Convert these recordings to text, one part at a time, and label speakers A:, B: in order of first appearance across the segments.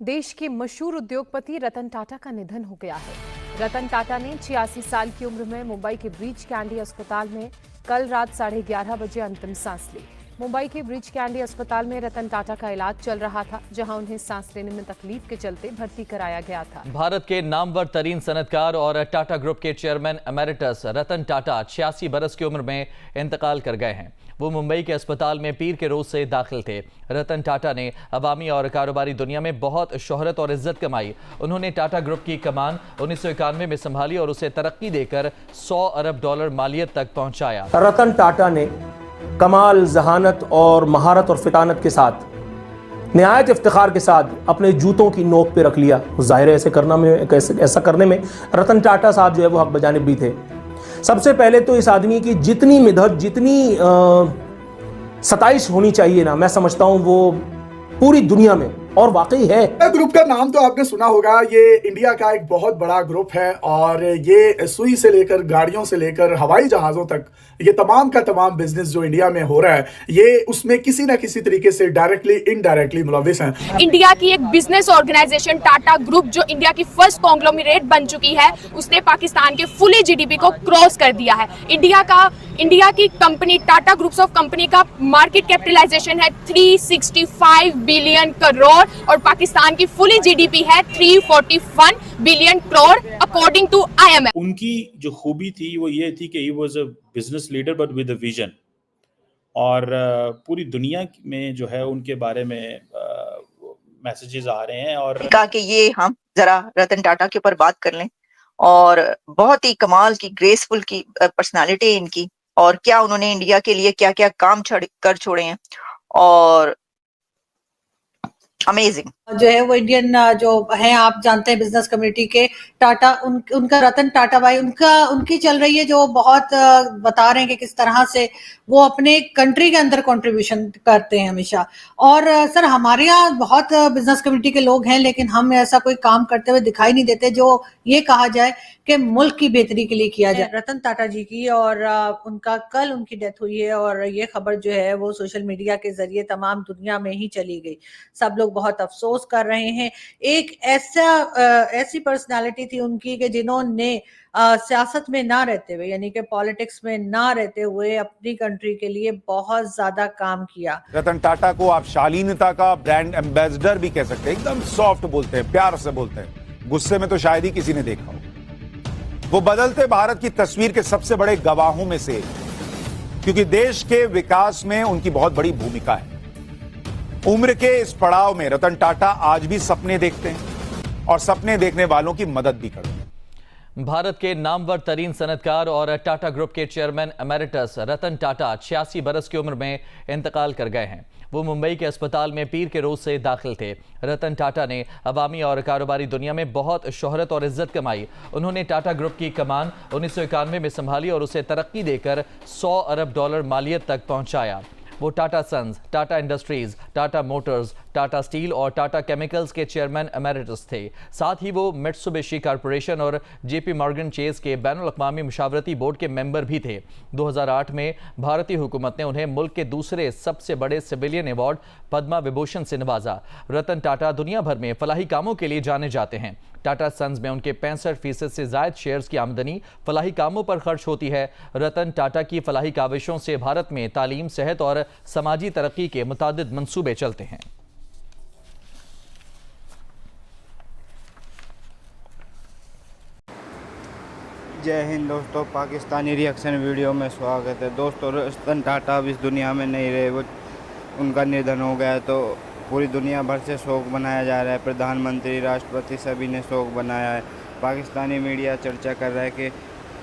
A: देश के मशहूर उद्योगपति रतन टाटा का निधन हो गया है। रतन टाटा ने 86 साल की उम्र में मुंबई के ब्रीच कैंडी अस्पताल में कल रात 11:30 बजे अंतिम सांस ली। मुंबई के ब्रीच कैंडी अस्पताल में रतन टाटा का इलाज चल रहा था, जहां उन्हें सांस लेने में तकलीफ के चलते भर्ती कराया गया था।
B: भारत के नामवर तरीन सनतकार और टाटा ग्रुप के चेयरमैन एमेरिटस रतन टाटा 86 बरस की उम्र में इंतकाल कर गए हैं। वो मुंबई के अस्पताल में पीर के रोज से दाखिल थे। रतन टाटा ने अवामी और कारोबारी दुनिया में बहुत शोहरत और इज्जत कमाई। उन्होंने टाटा ग्रुप की कमान 1991 में संभाली और उसे तरक्की देकर $100 अरब मालियत तक पहुंचाया।
C: रतन टाटा ने कमाल, जहानत और महारत और फितानत के साथ निहायत इफ्तिखार के साथ अपने जूतों की नोक पे रख लिया। जाहिर है ऐसा करने में रतन टाटा साहब जो है वो हक बजानिब भी थे। सबसे पहले तो इस आदमी की जितनी मिदहत, जितनी सताइश होनी चाहिए ना, मैं समझता हूं वो पूरी दुनिया में और वाकई है।
D: ग्रुप का नाम तो आपने सुना होगा। ये इंडिया का एक बहुत बड़ा ग्रुप है और ये सुई से लेकर गाड़ियों से लेकर हवाई जहाजों तक ये तमाम का तमाम बिजनेस जो इंडिया में हो रहा है, ये उसमें किसी ना किसी तरीके से डायरेक्टली इनडायरेक्टली मुलविस हैं।
E: इंडिया की एक बिजनेस ऑर्गेनाइजेशन टाटा ग्रुप जो इंडिया की फर्स्ट कॉन्ग्लोमरेट बन चुकी है, उसने पाकिस्तान के फुली जीडीपी को क्रॉस कर दिया है। इंडिया की company Tata groups of company का मार्केट कैपिटलाइजेशन है 365 बिलियन करोड़ और पाकिस्तान की फुली जीडीपी है 341 billion crore according to IMF।
F: उनकी जो खूबी थी वो ये थी कि he was a business leader but with a vision, और पूरी दुनिया में जो है उनके बारे में मैसेजेस आ रहे हैं। और
G: कहा कि ये हम जरा रतन टाटा के ऊपर बात कर लें, और बहुत ही कमाल की ग्रेसफुल की पर्सनालिटी इनकी, और क्या उन्होंने इंडिया के लिए क्या क्या काम कर छोड़े हैं, और अमेजिंग
H: जो है वो इंडियन जो है, आप जानते हैं बिजनेस कम्युनिटी के टाटा, उनका रतन टाटा भाई उनकी चल रही है, जो बहुत बता रहे हैं कि किस तरह से वो अपने कंट्री के अंदर कंट्रीब्यूशन करते हैं हमेशा। और सर, हमारे यहाँ बहुत बिजनेस कम्युनिटी के लोग हैं, लेकिन हम ऐसा कोई काम करते हुए दिखाई नहीं देते जो ये कहा जाए कि मुल्क की बेहतरी के लिए किया जाए। रतन टाटा जी की और कल उनकी डेथ हुई है, और ये खबर जो है वो सोशल मीडिया के जरिए तमाम दुनिया में ही चली गई। सब लोग बहुत अफसोस कर रहे हैं। एक ऐसी पर्सनालिटी थी उनकी कि जिन्होंने सियासत में ना रहते हुए, यानी कि पॉलिटिक्स में ना रहते हुए, अपनी कंट्री के लिए बहुत ज्यादा काम किया।
I: रतन टाटा को आप शालीनता का ब्रांड एम्बेसडर भी कह सकते हैं। एकदम सॉफ्ट बोलते हैं, प्यार से बोलते हैं, गुस्से में तो शायद ही किसी ने देखा हो। वो बदलते भारत की तस्वीर के सबसे बड़े गवाहों में से, क्योंकि देश के विकास में उनकी बहुत बड़ी भूमिका है। उम्र के इस पड़ाव में रतन टाटा आज भी सपने देखते हैं और सपने देखने वालों की मदद भी करते हैं।
B: भारत के नामवर तरीन सनतकार और टाटा ग्रुप के चेयरमैन एमेरिटस रतन टाटा 86 बरस की उम्र में इंतकाल कर गए हैं। वो मुंबई के अस्पताल में पीर के रोज से दाखिल थे। रतन टाटा ने अवामी और कारोबारी दुनिया में बहुत शोहरत और इज्जत कमाई। उन्होंने टाटा ग्रुप की कमान 1991 में संभाली और उसे तरक्की देकर $100 अरब मालियत तक पहुंचाया। वो Tata Sons, Tata Industries, Tata Motors, Tata Steel और टाटा केमिकल्स के चेयरमैन एमेरिटस थे। साथ ही वो मित्सुबिशी कॉरपोरेशन और JP मॉर्गन चेस के बैनुल अक़वामी मुशावरती बोर्ड के मेंबर भी थे। 2008 में भारतीय हुकूमत ने उन्हें मुल्क के दूसरे सबसे बड़े सिविलियन अवार्ड पद्मा विभूषण से नवाजा। रतन टाटा दुनिया भर में फलाही कामों के लिए जाने जाते हैं। टाटा सन्स में उनके 65% से ज्यादा शेयर्स की आमदनी फलाही कामों पर खर्च होती है। रतन टाटा की फलाही काविशों से भारत में तालीम, सेहत और समाजी तरक्की के मुतादिद मंसूबे चलते हैं।
J: जय हिंद दोस्तों, पाकिस्तानी रिएक्शन वीडियो में स्वागत है। दोस्तों, रतन टाटा अब इस दुनिया में नहीं रहे, वो उनका निधन हो गया, तो पूरी दुनिया भर से शोक मनाया जा रहा है। प्रधानमंत्री, राष्ट्रपति सभी ने शोक बनाया है। पाकिस्तानी मीडिया चर्चा कर रहा है कि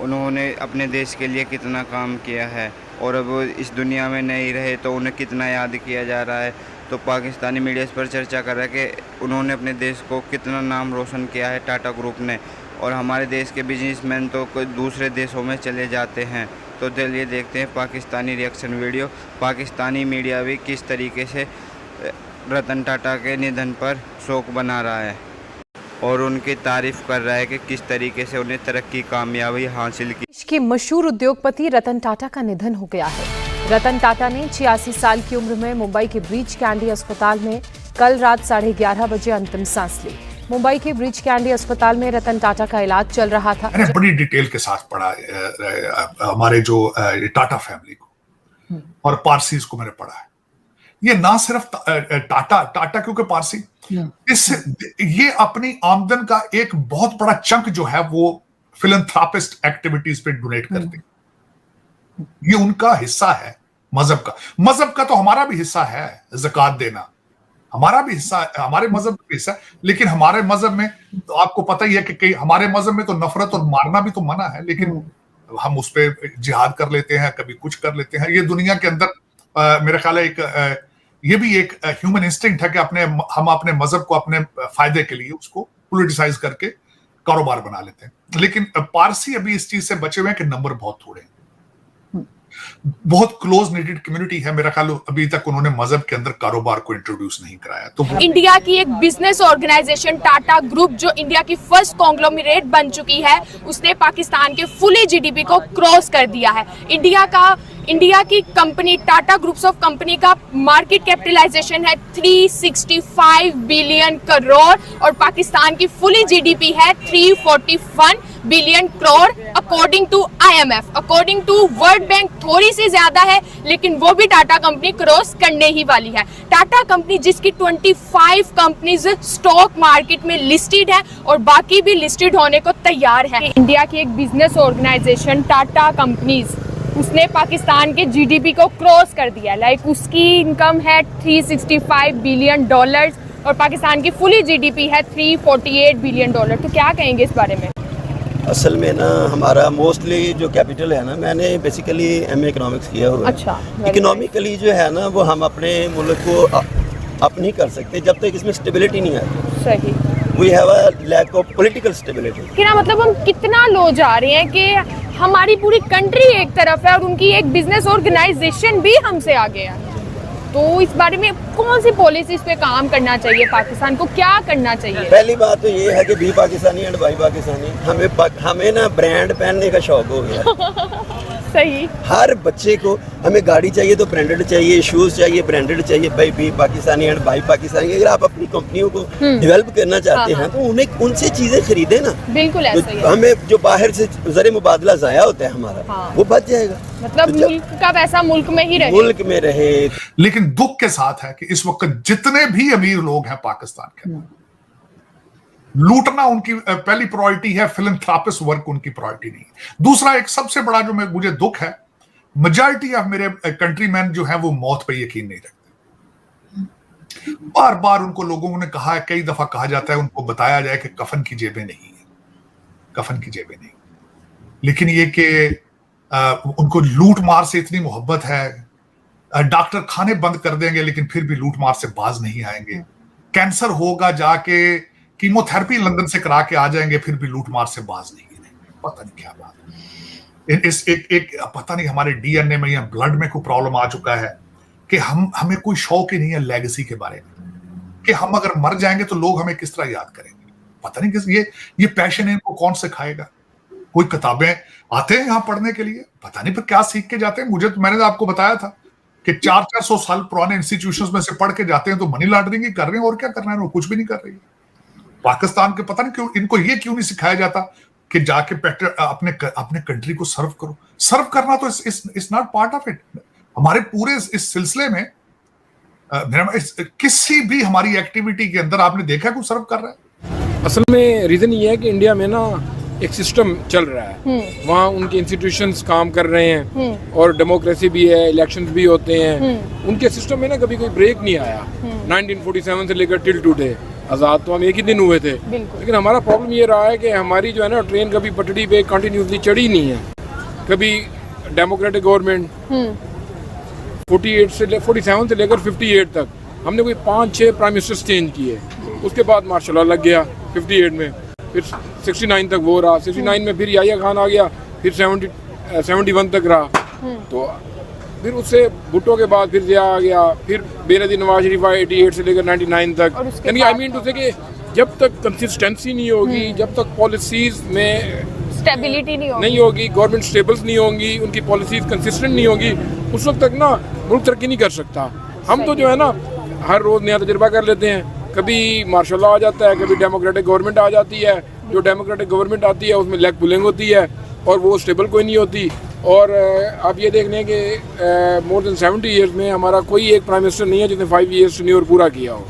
J: उन्होंने अपने देश के लिए कितना काम किया है, और अब वो इस दुनिया में नहीं रहे तो उन्हें कितना याद किया जा रहा है। तो पाकिस्तानी मीडिया इस पर चर्चा कर रहा है कि उन्होंने अपने देश को कितना नाम रोशन किया है टाटा ग्रुप ने, और हमारे देश के बिजनेसमैन तो कोई दूसरे देशों में चले जाते हैं। तो चलिए देखते हैं Pakistani reaction video. Pakistani media भी किस तरीके से रतन टाटा के निधन पर शोक बना रहा है और उनकी तारीफ कर रहा है कि किस तरीके से उन्हें तरक्की, कामयाबी हासिल की।
A: देश के मशहूर उद्योगपति रतन टाटा का निधन हो गया है। रतन टाटा ने 86 साल की उम्र में मुंबई के ब्रीच कैंडी अस्पताल में कल रात 11:30 बजे अंतिम सांस ली। मुंबई के ब्रीच कैंडी अस्पताल में रतन टाटा का इलाज चल रहा था।
K: मैंने बड़ी डिटेल के साथ पढ़ा हमारे जो टाटा फैमिली को और पारसीज को मैंने पढ़ा है। ये ना सिर्फ टाटा क्योंकि पारसी ये अपनी आमदन का एक बहुत बड़ा चंक जो है वो फिलैंथ्रोपिस्ट एक्टिविटीज पे डोनेट करते हैं। ये उनका हिस्सा है मजहब का तो हमारा भी हिस्सा है, ज़कात देना हमारा भी हिस्सा है, हमारे मजहब का हिस्सा है। लेकिन हमारे मजहब में तो आपको पता ही है कि हमारे मजहब में तो नफरत और मारना भी तो मना है, लेकिन हम उस पर जिहाद कर लेते हैं, कभी कुछ कर लेते हैं। ये दुनिया के अंदर मेरा ख्याल है ये भी एक ह्यूमन इंस्टिंक्ट है कि हम अपने मजहब को अपने फायदे के लिए उसको पॉलिटिसाइज करके कारोबार बना लेते हैं। लेकिन पारसी अभी इस चीज से बचे हुए हैं कि नंबर बहुत थोड़े हैं, बहुत क्लोज निटेड कम्युनिटी है। मेरा ख्याल अभी तक उन्होंने मजहब के अंदर कारोबार को इंट्रोड्यूस नहीं कराया। तो
E: इंडिया की एक बिजनेस ऑर्गेनाइजेशन टाटा ग्रुप जो इंडिया की फर्स्ट कॉन्ग्लोमरेट बन चुकी है, उसने पाकिस्तान के फुली जीडीपी को क्रॉस कर दिया है। इंडिया की company Tata groups of company का मार्केट कैपिटलाइजेशन है 365 बिलियन करोड़ और पाकिस्तान की फुली जीडीपी है 341 billion crore according to IMF। According to World Bank थोड़ी सी ज्यादा है, लेकिन वो भी टाटा कंपनी क्रॉस करने ही वाली है। टाटा कंपनी जिसकी 25 कंपनीज स्टॉक मार्केट में लिस्टेड है और बाकी भी लिस्टेड होने को तैयार है। इंडिया की एक बिजनेस ऑर्गेनाइजेशन टाटा कंपनीज उसने पाकिस्तान के जीडीपी को क्रॉस कर दिया। उसकी इनकम है 365 बिलियन डॉलर्स और पाकिस्तान की फुली जीडीपी है 348 बिलियन डॉलर। तो क्या कहेंगे इस बारे में?
L: असल में ना हमारा मोस्टली जो कैपिटल है ना, मैंने बेसिकली MA इकोनॉमिक्स किया हुआ है।
E: अच्छा,
L: इकोनॉमिकली जो है ना वो हम अपने मुल्क को अप नहीं कर सकते जब तक इसमें स्टेबिलिटी नहीं आती।
E: सही।
L: We have a lack of political stability.
E: क्या मतलब हम कितना लो जा रहे हैं कि हमारी पूरी कंट्री एक तरफ है और उनकी एक बिजनेस ऑर्गेनाइजेशन भी हमसे आगे है। तो इस बारे में कौन सी पॉलिसीज पे काम करना चाहिए, पाकिस्तान को क्या करना चाहिए?
L: पहली बात तो ये है कि be Pakistani and buy Pakistani. हमें ना ब्रांड पहनने का शौक हो गया।
E: सही।
L: हर बच्चे को हमें गाड़ी चाहिए तो ब्रांडेड चाहिए, शूज चाहिए ब्रांडेड चाहिए, भाई be Pakistani and buy Pakistani. अगर आप अपनी कंपनियों को डेवलप करना चाहते हैं तो उन्हें उनसे चीजें खरीदे ना।
E: बिल्कुल ऐसा ही है।
L: हमें जो बाहर से ज़र मुबादला ज़ाया होता है हमारा वो बच जाएगा।
E: मतलब
L: तो
E: मुल्क का पैसा मुल्क में ही रहे।
L: मुल्क में रहे।
K: लेकिन दुख के साथ है कि इस वक्त जितने भी अमीर लोग हैं पाकिस्तान के, लूटना उनकी पहली प्रायोरिटी है, फिलैंथ्रोपिस्ट वर्क उनकी प्रायोरिटी नहीं। दूसरा एक सबसे बड़ा जो मुझे दुख है, मेजॉरिटी ऑफ मेरे कंट्रीमैन जो है वो मौत पे यकीन नहीं रखते। बार बार उनको लोगों ने कहा है, कई दफा कहा जाता है, उनको बताया जाए कि कफन की जेबें नहीं है, कफन की जेबें नहीं। लेकिन ये कि उनको लूट मार से इतनी मोहब्बत है, डॉक्टर खाने बंद कर देंगे लेकिन फिर भी लूट मार से बाज नहीं आएंगे। कैंसर होगा जाके कीमोथेरेपी लंदन से करा के आ जाएंगे, फिर भी लूट मार से बाज नहीं गिरेंगे। पता नहीं क्या बात है। पता नहीं हमारे डीएनए में या ब्लड में कोई प्रॉब्लम आ चुका है कि हमें कोई शौक ही नहीं है लेगेसी के बारे में, कि हम अगर मर जाएंगे तो लोग हमें किस तरह याद करेंगे। पता नहीं किस ये पैशन इनको कौन सिखाएगा। कोई किताबें आते हैं यहाँ पढ़ने के लिए, पता नहीं फिर क्या सीख के जाते हैं। मैंने तो आपको बताया था कि 400 साल पुराने इंस्टीट्यूशंस में से पढ़ के जाते हैं तो मनी लॉन्ड्रिंग ही कर रहे हैं, और क्या करना है, वो कुछ भी नहीं कर रही है। पाकिस्तान के पता नहीं क्यों इनको ये क्यों नहीं सिखाया जाता कि जाके अपने कंट्री को सर्व करो। सर्व करना तो it's not part of it. हमारे पूरे इस सिलसिले में किसी भी हमारी एक्टिविटी के अंदर आपने देखा कोई सर्व कर रहा है?
M: असल में रीजन ये है कि इंडिया में ना एक सिस्टम चल रहा है, वहाँ उनके इंस्टीट्यूशंस काम कर रहे हैं और डेमोक्रेसी भी है, इलेक्शंस भी होते हैं। उनके सिस्टम में ना कभी कोई ब्रेक नहीं आया। 1947 से लेकर टिल टुडे, आज़ाद तो हम एक ही दिन हुए थे, लेकिन हमारा प्रॉब्लम ये रहा है कि हमारी जो है ना ट्रेन कभी पटड़ी पे कंटिन्यूसली चढ़ी नहीं है। कभी डेमोक्रेटिक गवर्नमेंट 47 से लेकर 58 तक हमने कोई 5-6 प्राइम मिनिस्टर्स चेंज किए। उसके बाद मार्शल लॉ लग गया 58 में, फिर 69 तक वो रहा, 69 में फिर याहिया खान आ गया, फिर 71 तक रहा। तो फिर उससे भुट्टो के बाद फिर जिया आ गया, फिर बेनजीर नवाज शरीफ 88 से लेकर 99 तक। यानी आई मीन टू से कि जब तक कंसिस्टेंसी नहीं होगी, जब तक पॉलिसीज में
E: स्टेबिलिटी
M: नहीं होगी, गवर्नमेंट स्टेबल्स नहीं होंगी, उनकी पॉलिसीज कंसिस्टेंट नहीं होंगी, उस वक्त तक ना मुल्क तरक्की नहीं कर सकता। हम तो जो है ना हर रोज़ नया तजुर्बा कर लेते हैं। कभी मार्शल लॉ आ जाता है, कभी डेमोक्रेटिक गवर्नमेंट आ जाती है। जो डेमोक्रेटिक गवर्नमेंट आती है उसमें लेग पुलिंग होती है और वो स्टेबल कोई नहीं होती। और आप ये देख लें कि मोर देन 70 ईयर्स में हमारा कोई एक प्राइम मिनिस्टर नहीं है जिसने 5 ईयर्स टेन्योर पूरा किया हो।